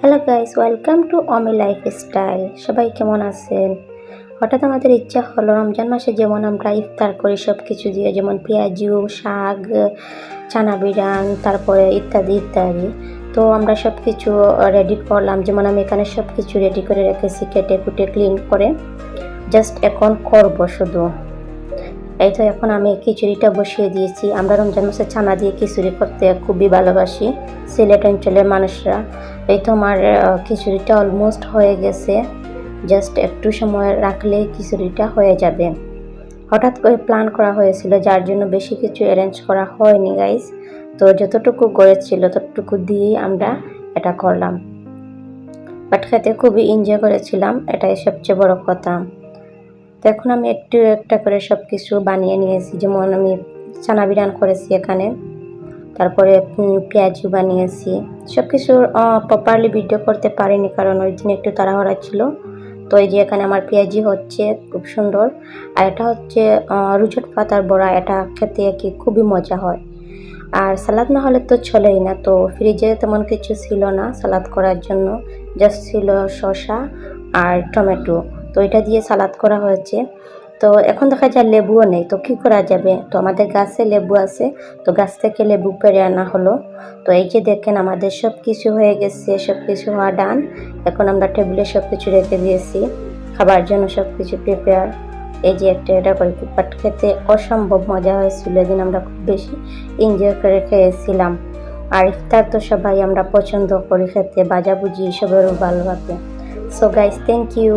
Hello guys, welcome to Omi lifestyle. সবাই কেমন আছেন? হঠাৎ আমাদের ইচ্ছা হলো রমজান মাসে যেমন আমরা ইফতার করি সব কিছু দিয়ে, যেমন পেঁয়াজু, শাক, চানা বিরান, তারপরে ইত্যাদি ইত্যাদি। তো আমরা সব কিছু রেডি করলাম, যেমন আমি এখানে সব কিছু রেডি করে রেখেছি, কেটে কুটে ক্লিন করে। জাস্ট এখন করব শুধু। এই তো এখন আমি খিচুড়িটা বসিয়ে দিয়েছি। আমরা রমজান মাসে চানা দিয়ে খিচুড়ি করতে খুবই ভালোবাসি সিলেট অঞ্চলের মানুষরা। এই তো আমার খিচুড়িটা অলমোস্ট হয়ে গেছে। জাস্ট একটু সময় রাখলে খিচুড়িটা হয়ে যাবে। হঠাৎ করে প্ল্যান করা হয়েছিল, যার জন্য বেশি কিছু অ্যারেঞ্জ করা হয়নি গাইস। তো যতটুকু গড়েছিল ততটুকু দিয়েই আমরা এটা করলাম। বাট খেতে খুবই এনজয় করেছিলাম, এটাই সবচেয়ে বড় কথা। তো এখন আমি একটু একটা করে সব কিছু বানিয়ে নিয়েছি, যেমন আমি চানা বিরান করেছি এখানে, তারপরে পেঁয়াজু বানিয়েছি। সব কিছু প্রপারলি ভিডিও করতে পারিনি, কারণ ওই দিন একটু তাড়াহুড়া ছিল। তো এই যে এখানে আমার পেঁয়াজি হচ্ছে খুব সুন্দর। আর এটা হচ্ছে রুচট পাতার বড়া, এটা খেতে কি খুবই মজা হয়। আর সালাদ না হলে তো চলেই না। তো ফ্রিজে তেমন কিছু ছিল না সালাদ করার জন্য, জাস্ট ছিল শসা আর টমেটো। তো এটা দিয়ে সালাদ করা হয়েছে। তো এখন দেখা যায় লেবুও নেই, তো কী করা যাবে? তো আমাদের গাছে লেবু আছে, তো গাছ থেকে লেবু পেড়ে আনা হলো। তো এই যে দেখেন আমাদের সব কিছু হয়ে গেছে, সব কিছু হওয়া ডান। এখন আমরা টেবিলে সব কিছু রেখে দিয়েছি, খাবার জন্য সব কিছু প্রিপেয়ার। এই যে একটা এটা করে, বাট খেতে অসম্ভব মজা হয়েছিল। এদিন আমরা খুব বেশি এনজয় করে খেয়েছিলাম। আর ইফতার তো সবাই আমরা পছন্দ করি খেতে, ভাজাভুজি সবেরও ভালো লাগে। So guys, thank you.